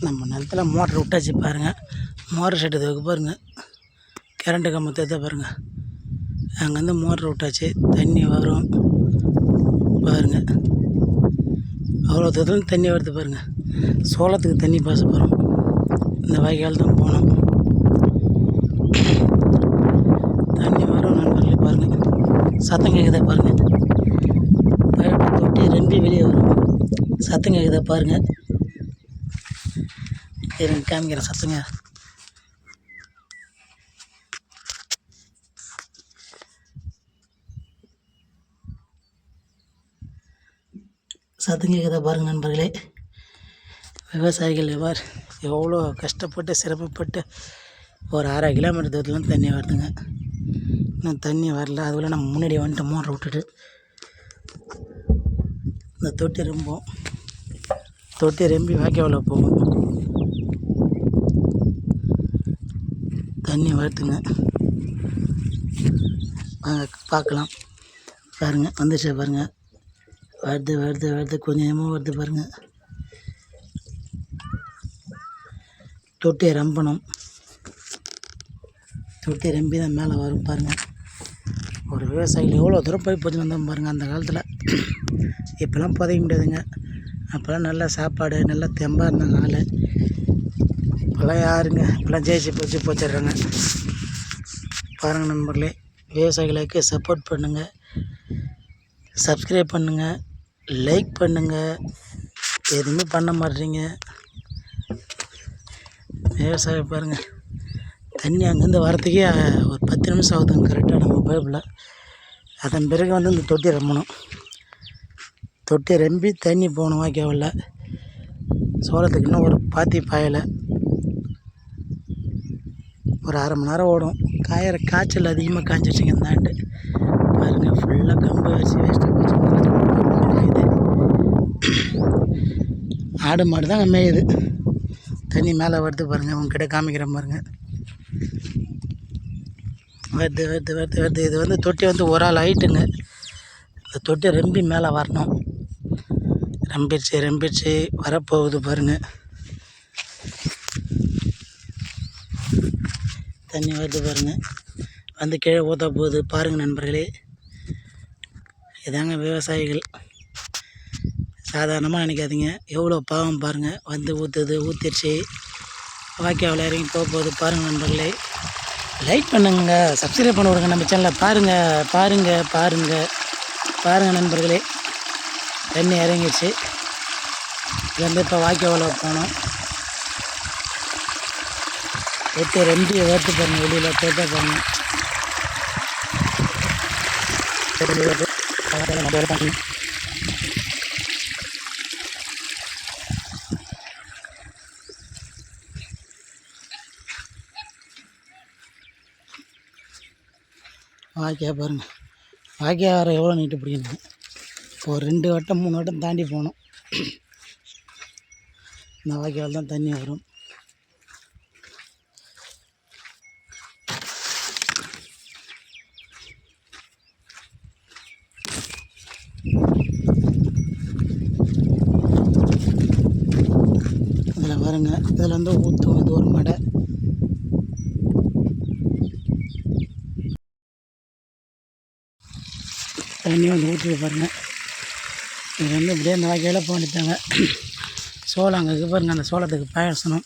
நம்ம நிலத்தில் மோட்ரு விட்டாச்சு பாருங்கள். மோட்ரு செட்டு இதுக்கு பாருங்கள், கரண்ட்டு கம்பத்தை பாருங்கள். அங்கேருந்து மோட்ரு விட்டாச்சு, தண்ணி வரும் பாருங்கள். அவ்வளோ தூரத்தில் தண்ணி வருது பாருங்கள். சோளத்துக்கு தண்ணி பாச போகிறோம். இந்த வாய்க்கால் தான் போனோம். தண்ணி வரும் நண்பர்களே பாருங்கள். சத்தம் கேட்குதா பாருங்கள். பைப்பு தொட்டி ரெம்பி வெளியே வரும். சத்தம் கேட்குதா பாருங்கள். எனக்கு காமிக்கிற சத்தங்க. சத்தம் கேட்குதா பாருங்கள் நண்பர்களே. விவசாயிகள் எவ்வளோ கஷ்டப்பட்டு சிரமப்பட்டு ஒரு 6 கிலோமீட்டர் தூரத்துலாம் தண்ணி வருதுங்க. இன்னும் தண்ணி வரல. அதுக்குள்ளே நம்ம முன்னாடி வந்துட்டு மோட்டர் விட்டுட்டு இந்த தொட்டி ரெம்பி வாய்க்காவில் போகும். தண்ணி வருதுங்க, வாங்க பார்க்கலாம். பாருங்கள் வந்துச்சு பாருங்கள். வருது கொஞ்சமாக வருது பாருங்கள். தொட்டியை ரம்பணும். தொட்டி ரெம்பி தான் மேலே வரும் பாருங்கள். ஒரு விவசாயிகள் எவ்வளோ தூரம் போய் போச்சுன்னு வந்தோம் பாருங்கள். அந்த காலத்தில் இப்போலாம் புதைக்க முடியாதுங்க. அப்போல்லாம் நல்ல சாப்பாடு, நல்ல தெம்பாக இருந்தாங்க ஆள். இப்போல்லாம் யாருங்க, இப்போல்லாம் ஜெயிச்சு போச்சிடுறாங்க பாருங்கள் நண்பர்களே. விவசாயிகளுக்கு சப்போர்ட் பண்ணுங்கள், சப்ஸ்கிரைப் பண்ணுங்கள், லைக் பண்ணுங்கள். எதுவுமே பண்ண மாட்டேறீங்க. விவசாயம் பாருங்கள். தண்ணி அங்கேருந்து வரத்துக்கே ஒரு 10 நிமிஷம் ஆகுதுங்க கரெக்டாக நம்ம பைப்பில். அதன் பிறகு வந்து இந்த தொட்டி ரம்பணும். தொட்டி ரெம்பி தண்ணி போகணும் வாய்க்காவில். சோளத்துக்கு இன்னும் ஒரு பாத்தி பாயலை. ஒரு 1/2 மணி நேரம் ஓடும். காய்ச்சல் அதிகமாக காய்ச்சிச்சிங்க இந்த ஆண்டு பாருங்கள். ஃபுல்லாக கம்பு வச்சு வேஸ்ட்டாக போச்சு. ஆடு மாடு தாங்க மேயுது. தண்ணி மேலே வருது பாருங்கள். உங்ககிட்ட காமிக்கிற பாருங்க. வருது. இது வந்து தொட்டி வந்து ஒரு ஆள் ஹைட்டுங்க. இந்த தொட்டி ரெம்பி மேலே வரணும். ரெம்பிடுச்சு வரப்போகுது பாருங்கள். தண்ணி வருது பாருங்கள். வந்து கீழே ஊற்ற போகுது பாருங்கள் நண்பர்களே. இதாங்க விவசாயிகள். சாதாரணமாக நினைக்காதீங்க, எவ்வளோ பாவம் பாருங்கள். வந்து ஊற்றிடுச்சு வாய்க்காவில் இறங்கி போகுது பாருங்கள் நண்பர்களே. லைக் பண்ணுங்க, சப்ஸ்கிரைப் பண்ண விடுங்க நம்ம சேனலை. பாருங்கள் நண்பர்களே. தண்ணி இறங்கிடுச்சு. இது வந்து இப்போ வாய்க்காவில் போனோம். வெட்டி ரெண்டு வருது பாருங்கள். வெளியில் போட்டே பாருங்கள். வாய்க்கால் பாருங்கள். வாய்க்கால் வர எவ்வளோ நீட்டு பிடிக்கணும். ஒரு 2 வட்டம் 3 வட்டம் தாண்டி போகணும். இந்த வாய்க்கால் தான் தண்ணி வரும். இதில் பாருங்க, இதில் வந்து ஊற்றும். இது ஒரு மடை. தண்ணி வந்து ஊற்றி பாருங்கள். இது வந்து இப்படியே இந்த வாய்க்கால் போனிட்டாங்க. சோளம் அங்கே பாருங்கள். அந்த சோளத்துக்கு பாயசனம்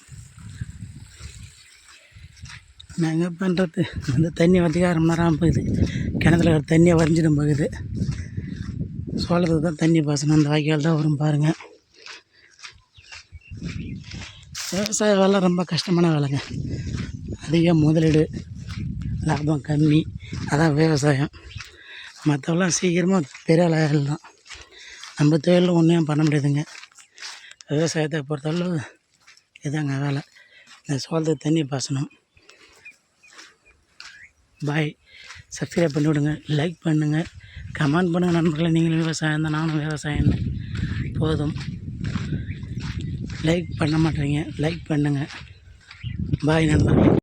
நாங்கள் பண்ணுறது வந்து தண்ணி வரதுக்கு 1/2 மணி நேரம் போகுது. கிணத்துல தண்ணியை வரைஞ்சிடும் போகுது. சோளத்துக்கு தான் தண்ணி பாசனம். அந்த வாய்க்கால் தான் வரும் பாருங்கள். விவசாய வேலை ரொம்ப கஷ்டமான வேலைங்க. அதிக முதலீடு, லாபம் கம்மி. அதான் விவசாயம். மற்றவெல்லாம் சீக்கிரமாக பெரிய ஆள் தான். நம்ம தொழிலில் ஒன்றும் பண்ண முடியாதுங்க. விவசாயத்தை பொறுத்தளவு இதாங்க வேலை. இந்த சோளத்துக்கு தண்ணி பாசனம். பாய். சப்ஸ்கிரைப் பண்ணி விடுங்க, லைக் பண்ணுங்கள், கமெண்ட் பண்ணுங்கள் நண்பர்களே. நீங்களும் விவசாயம் தான், நானும் விவசாயம்னு. போதும். லைக் பண்ண மாட்டேறீங்க, லைக் பண்ணுங்கள். பாய் நண்பர்களே.